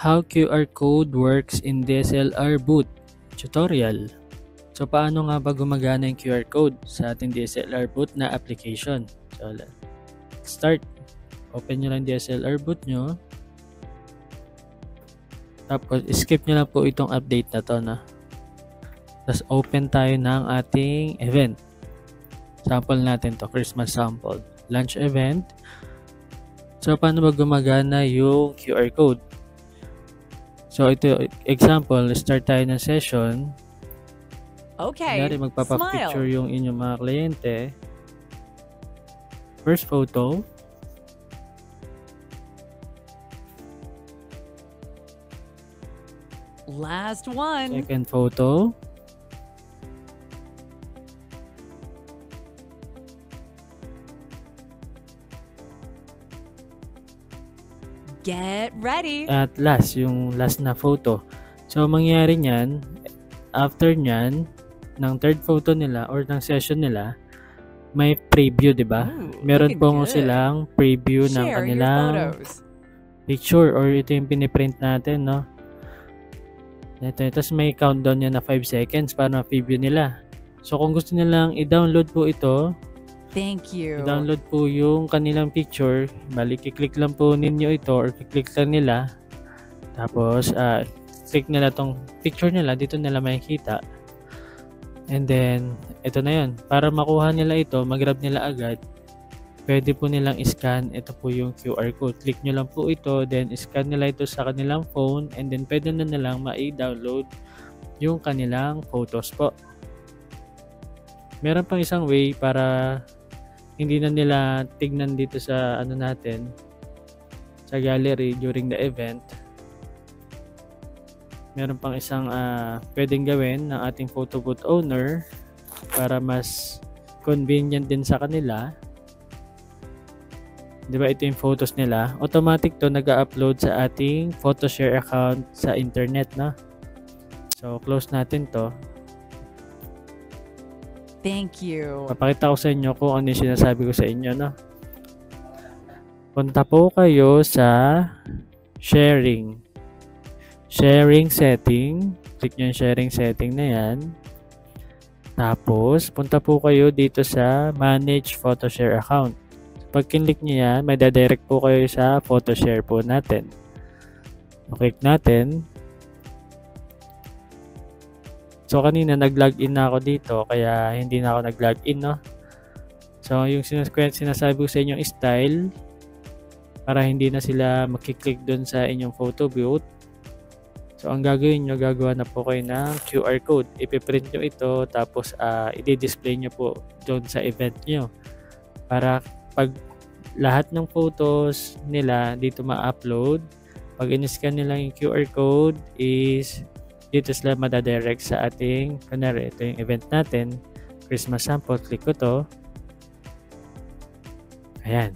How QR code works in DSLR boot tutorial. So paano nga ba gumagana yung QR code sa ating DSLR boot na application? So let's start. Open nyo lang DSLR boot nyo. Tapos skip nyo lang po itong update na to na. Tapos open tayo ng ating event. Sample natin to, Christmas sample. Launch event. So paano ba gumagana yung QR code? So ito, example, start tayo ng session. Okay, Kunyari, magpapapicture yung inyong mga kliyente. First photo. Last one. Second photo. Get ready. At last, yung last na photo. So, mangyayari niyan, after niyan, ng third photo nila or ng session nila, may preview, di ba? Meron pong silang preview ng Share your kanilang photos. picture or ito yung piniprint natin, no? Ito, tapos may countdown yan na 5 seconds para ma-preview nila. So, kung gusto nilang i-download po ito, Thank you. i-download po yung kanilang picture. Bali, kiklik lang po ninyo ito or kiklik lang nila. Tapos, click nila tong picture nila. Dito nila makikita. And then, ito na yun. Para makuha nila ito, mag-grab nila agad. Pwede po nilang scan. Ito po yung QR code. Click nyo lang po ito. Then, scan nila ito sa kanilang phone. And then, pwede na nilang ma-download yung kanilang photos po. Meron pang isang way para hindi na nila tignan dito sa ano natin sa gallery during the event. Meron pang isang pwedeng gawin ng ating photo booth owner para mas convenient din sa kanila. Di ba ito yung photos nila? Automatic to nag-upload sa ating PhotoShare account sa internet, no? So close natin to. Thank you. Papakita ko sa inyo kung ano yung sinasabi ko sa inyo, no? Punta po kayo sa sharing. Sharing setting. Click nyo yung sharing setting na yan. Tapos, punta po kayo dito sa manage PhotoShare account. Pag kinlik nyo yan, may dadirect po kayo sa PhotoShare po natin. Click natin. So, kanina nag-login na ako dito, kaya hindi na ako nag-login, no? So, yung sinasabi ko sa inyong style, para hindi na sila makiklik doon sa inyong photo booth. So, ang gagawin nyo, gagawa na po kayo ng QR code. Ipiprint nyo ito, tapos i-display nyo po doon sa event nyo. Para pag lahat ng photos nila dito ma-upload, pag in-scan nila yung QR code is dito sila madadirect sa ating, kunwari, ito yung event natin, Christmas sample, click ko to. Ayan.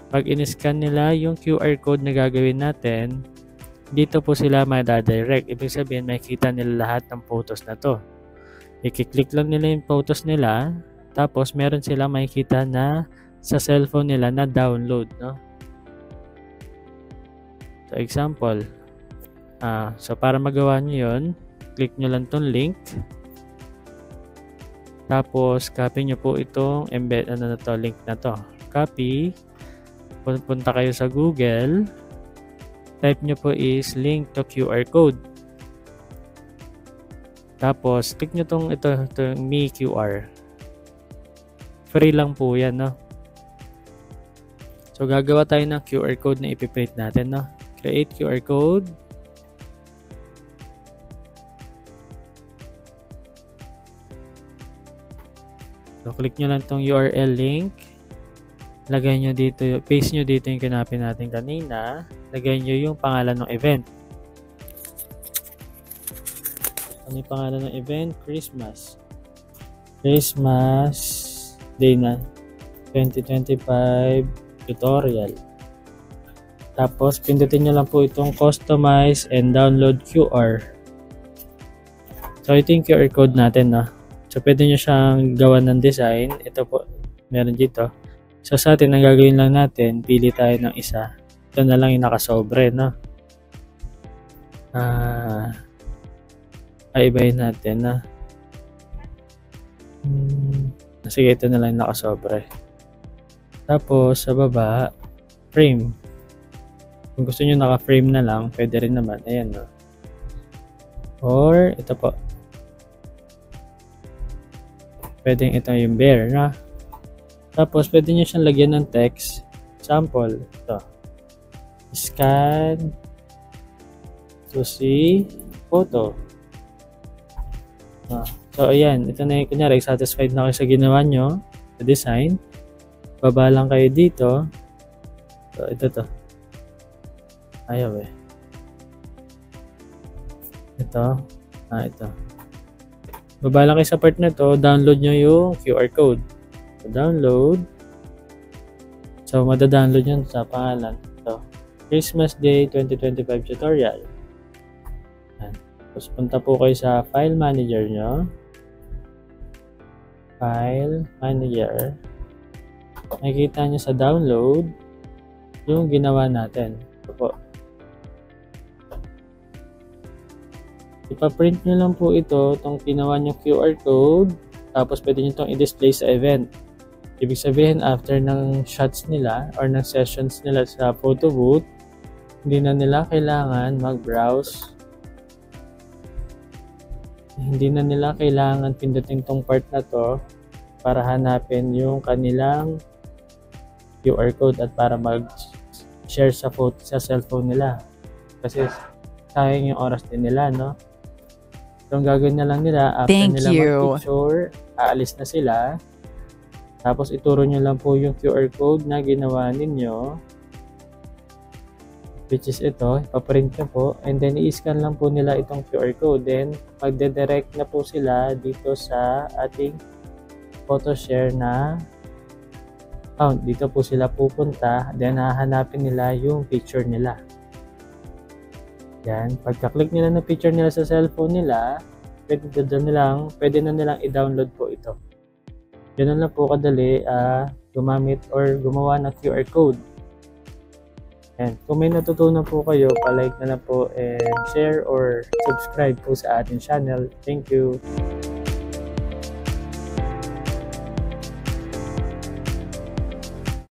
Pag in-scan nila yung QR code na gagawin natin, dito po sila madadirect. Ibig sabihin, makikita nila lahat ng photos na to. I-click lang nila yung photos nila, tapos meron sila makikita na sa cellphone nila na download, no? So, example, so para magawa nyo yun, click nyo lang tong link. Tapos, copy nyo po itong embed, link na to. Copy. Punta kayo sa Google. Type nyo po is link to QR code. Tapos, click nyo ito Mi QR. Free lang po yan, no? So, gagawa tayo ng QR code na ipiprint natin, no? Create QR code. So, click nyo lang tong URL link. Lagay nyo dito, paste nyo dito yung kinapin natin kanina. Lagay nyo yung pangalan ng event. Ano yung pangalan ng event? Christmas. Christmas Day na 2025 tutorial. Tapos, pindutin nyo lang po itong customize and download QR. So, ito yung QR code natin, no? So, pwede nyo siyang gawan ng design. Ito po, meron dito. So, sa atin, ang gagawin lang natin, pili tayo ng isa. ito na lang yung nakasobre, no? Ibahin natin na sige, ito na lang yung nakasobre. Tapos sa baba, frame. Kung gusto nyo naka-frame na lang, pwede rin naman. Ayan, no? Or ito po, pwedeng ito yung bare, na. Tapos pwede nyo siyang lagyan ng text. Sample, ito, scan to see photo. So ayan, ito na yung kunyari, satisfied na kayo sa ginawa nyo sa design. Baba lang kayo dito. So ito to, ayaw eh. Ito, ito. Baba lang kayo sa part na to, download nyo yung QR code. So, download. So, madadownload nyo sa pangalan. So, Christmas Day 2025 tutorial. Yan. Tapos, punta po kayo sa file manager nyo. File manager. Makikita nyo sa download yung ginawa natin. Ito po. Ipa-print nyo lang po ito, itong ginawa nyo QR code, tapos pwede nyo itong i-display sa event. Ibig sabihin, after ng shots nila or ng sessions nila sa photo booth, hindi na nila kailangan mag-browse. Hindi na nila kailangan pindutin itong part na to para hanapin yung kanilang QR code at para mag-share sa cellphone nila. Kasi sayang yung oras din nila, no? So, ang gagawin na lang nila, after nila mag-picture, aalis na sila. Tapos, ituro nyo lang po yung QR code na ginawa ninyo. Which is ito, ipaprint nyo po. And then, i-scan lang po nila itong QR code. Then, magde-direct na po sila dito sa ating photo share na account. Dito po sila pupunta. Then, hahanapin nila yung picture nila. Yan, pagka-click nila ng picture nila sa cellphone nila, pwede na nilang i-download po ito. Ganun lang po kadali gumamit or gumawa ng QR code. And kung may natutunan po kayo, pa-like na lang po and share or subscribe po sa ating channel. Thank you.